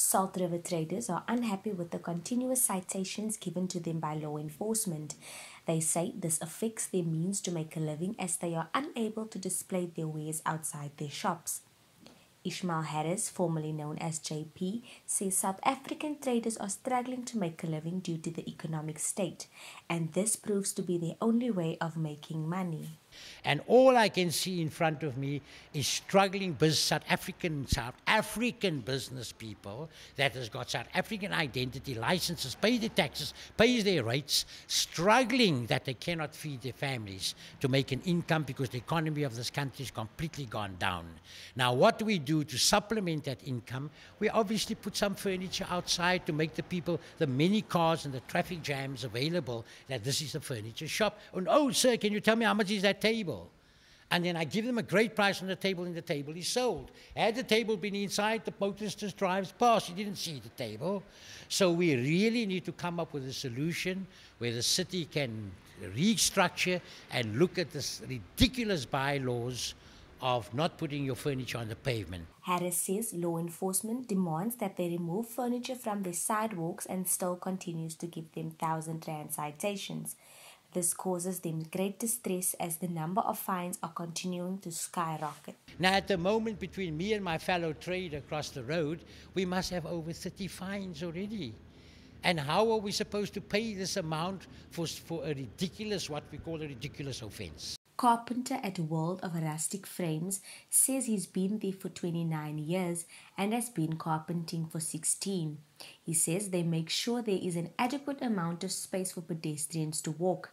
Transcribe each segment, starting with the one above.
Salt River traders are unhappy with the continuous citations given to them by law enforcement. They say this affects their means to make a living as they are unable to display their wares outside their shops. Ishmael Harris, formerly known as JP, says South African traders are struggling to make a living due to the economic state, and this proves to be their only way of making money. And all I can see in front of me is struggling South African business people that has got South African identity, licenses, pay their taxes, pays their rates, struggling that they cannot feed their families to make an income because the economy of this country has completely gone down. Now, what do we do to supplement that income? We obviously put some furniture outside to make the people, the many cars and the traffic jams available, that this is a furniture shop. And, oh, sir, can you tell me how much is that table? And then I give them a great price on the table, and the table is sold. Had the table been inside, the motorist just drives past. He didn't see the table. So we really need to come up with a solution where the city can restructure and look at this ridiculous bylaws of not putting your furniture on the pavement. Harris says law enforcement demands that they remove furniture from their sidewalks and still continues to give them 1,000 rand citations. This causes them great distress as the number of fines are continuing to skyrocket. Now, at the moment, between me and my fellow trader across the road, we must have over 30 fines already. And how are we supposed to pay this amount for a ridiculous, what we call a ridiculous offense? Carpenter at World of Rustic Frames says he's been there for 29 years and has been carpenting for 16. He says they make sure there is an adequate amount of space for pedestrians to walk.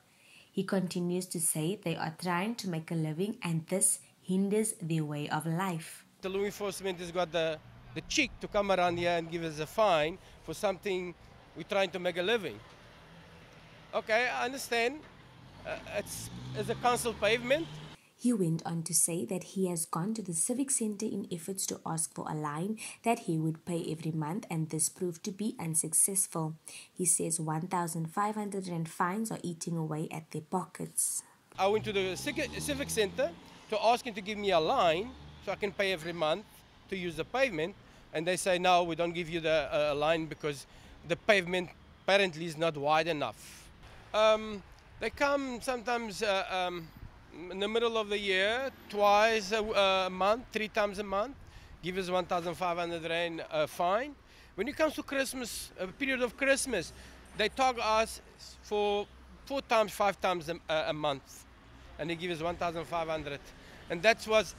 He continues to say they are trying to make a living and this hinders their way of life. The law enforcement has got the cheek to come around here and give us a fine for something we're trying to make a living. Okay, I understand. It's a council pavement. He went on to say that he has gone to the civic centre in efforts to ask for a line that he would pay every month, and this proved to be unsuccessful. He says 1,500 rand fines are eating away at their pockets. I went to the civic centre to ask him to give me a line so I can pay every month to use the pavement, and they say no, we don't give you the line because the pavement apparently is not wide enough. They come sometimes in the middle of the year, twice a month, 3 times a month, give us 1,500 rand fine. When it comes to Christmas, a period of Christmas, they target us for 4 times, 5 times a month, and they give us 1,500. And that was,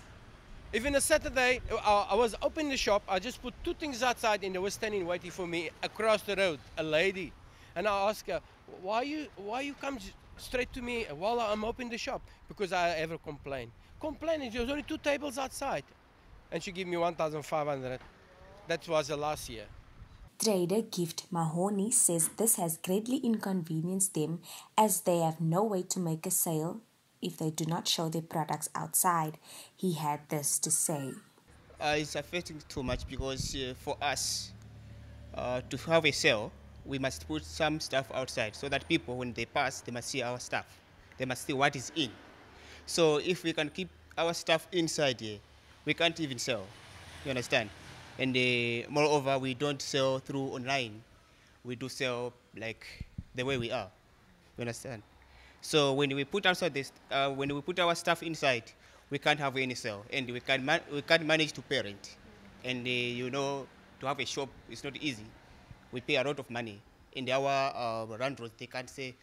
even a Saturday, I was opening the shop, I just put 2 things outside and they were standing waiting for me across the road, a lady. And I asked her, why you come straight to me while I'm opening the shop? Because I ever complain. Complaining, there was only 2 tables outside. And she gave me 1,500. That was the last year. Trader Gift Mahoney says this has greatly inconvenienced them as they have no way to make a sale if they do not show their products outside. He had this to say. It's affecting too much because for us to have a sale, we must put some stuff outside so that people, when they pass, they must see our stuff. They must see what is in. So if we can keep our stuff inside here, we can't even sell. You understand? And moreover, we don't sell through online. We do sell like the way we are. You understand? So when we put outside this, when we put our stuff inside, we can't have any sale, and we can't manage to parent. And you know, to have a shop is not easy. We pay a lot of money. In our landlords, they can't say,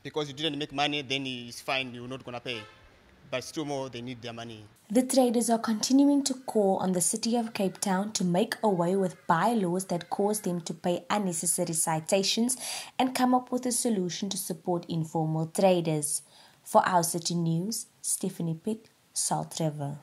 because you didn't make money, then it's fine, you're not going to pay. But still more, they need their money. The traders are continuing to call on the City of Cape Town to make away with bylaws that cause them to pay unnecessary citations and come up with a solution to support informal traders. For Our City News, Stephanie Pitt, Salt River.